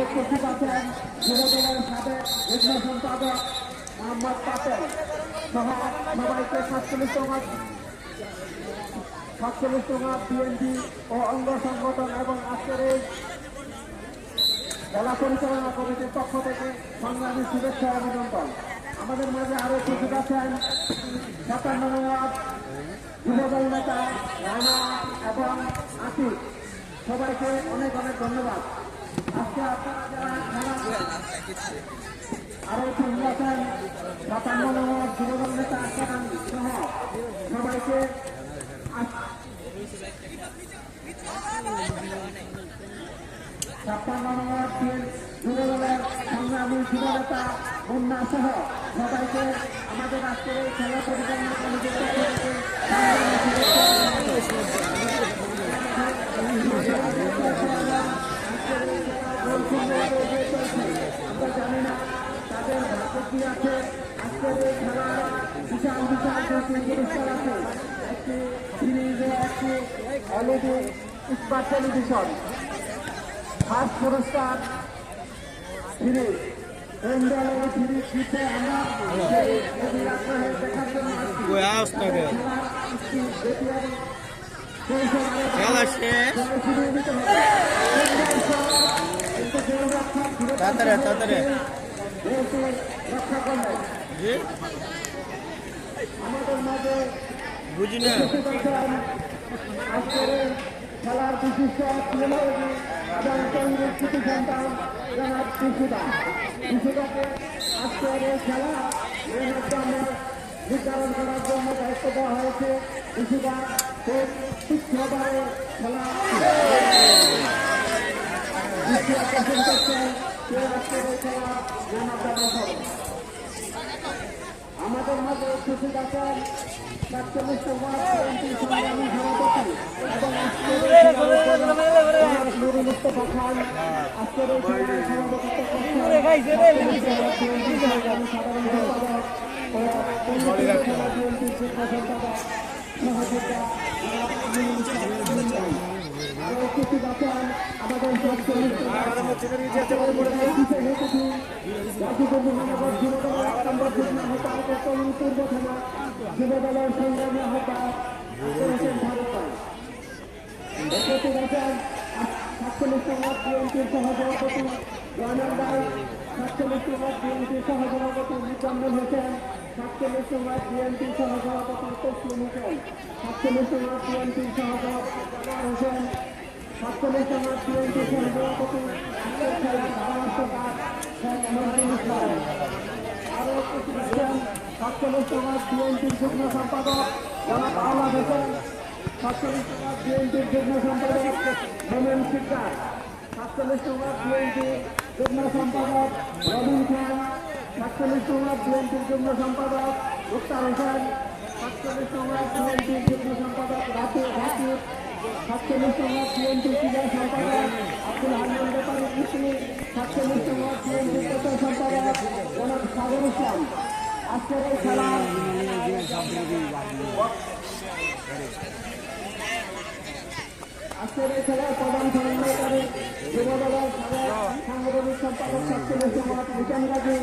উপস্থিত আছেন যুবদলের সাবেক যুগ্ম সম্পাদক মোহাম্মদ পাটেল সহ সবাইকে 47তম বিএনপি ও অঙ্গ সংগঠন এবং আজকের এই জেলা পরিচালনা কমিটির পক্ষ থেকে সংগ্রামী শুভেচ্ছা অভিনন্দন। আমাদের মাঝে আরো উপস্থিত আছেন 57 যুবদল নেতা রানা এবং আতিক, সবাইকে অনেক অনেক ধন্যবাদ। আজকে আপনারা যারা আরো উপস্থিত আছেন 57 যুবদল নেতা সহ সবাইকে যুবদলের সংগ্রামী যুবনেতা মুন্না সহ সবাইকে আমাদের আজকের এই খেলা পরিচালনা কমিটির পক্ষ থেকে আমরা জানি না তাদের ভাগ্য কি আছে। আজকের এই খেলার বিশাল বিশাল পুরস্কার আছে, একটি সিরিজে একটি এলইডি স্মার্ট টেলিভিশন, ফার্স্ট পুরস্কার ফিরিজ। দেখার জন্য আমাদের মাঝে বুঝি না আজকের খেলার বিশিষ্ট এবং কৃষি সন্তান জনাব কৃষিদাকে আজকের এই খেলা এর মধ্যে আমরা নির্ধারণ করার জন্য দায়িত্ব দেওয়া হয়েছে। কৃষিদা খুব তীক্ষ্ণভাবে খেলা দৃষ্টি আকর্ষণ করছেন। আজকের এই খেলা আমাদের মাঝে উপস্থিত আছেন 47তম সংগ্রামী সভাপতি এবং নুরুল মুস্তাফা খান। আজকের এই সভাপতিত্ব সাধারণ সম্পাদক ও উপস্থিত আছেন আমাদের যুবদলের সংগ্রামী আহ্বায়ক উপস্থিত আছেন 47তম বিএনপির সহসভাপতি জয়নাল রায়, 47তম বিএনপির সহসভাপতি মুজাম্মেল হোসেন, 47তম বিএনপির সহসভাপতি তসলিম হোসেন, 47তম বিএনপির সহসভাপতি জামাল হোসেন, 47তম বিএনপির সহসভাপতি আরো উপস্থিত আছেন 47তম বিএনপির যুগ্ম সম্পাদক জনাব আওলাদ হোসেন, 47তম বিএনপির যুগ্ম সম্পাদক মোমেন সিকদার, 47তম বিএনপির যুগ্ম সম্পাদক রবিন খান, 47তম বিএনপির যুগ্ম সম্পাদক মুক্তার হোসেন, 47তম বিএনপির যুগ্ম সম্পাদক রাকিব, 47তম বিএনপির যুগ্ম সম্পাদক আব্দুল হান্নান ব্যাপারী ইসমি, 47তম বিএনপির যুগ্ম সম্পাদক জনাব সাগর ইসলাম। আজকের এই খেলা প্রধান সমন্বয়কারী যুবদলের সাংগঠনিক সম্পাদক 47তম মিজান গাজী।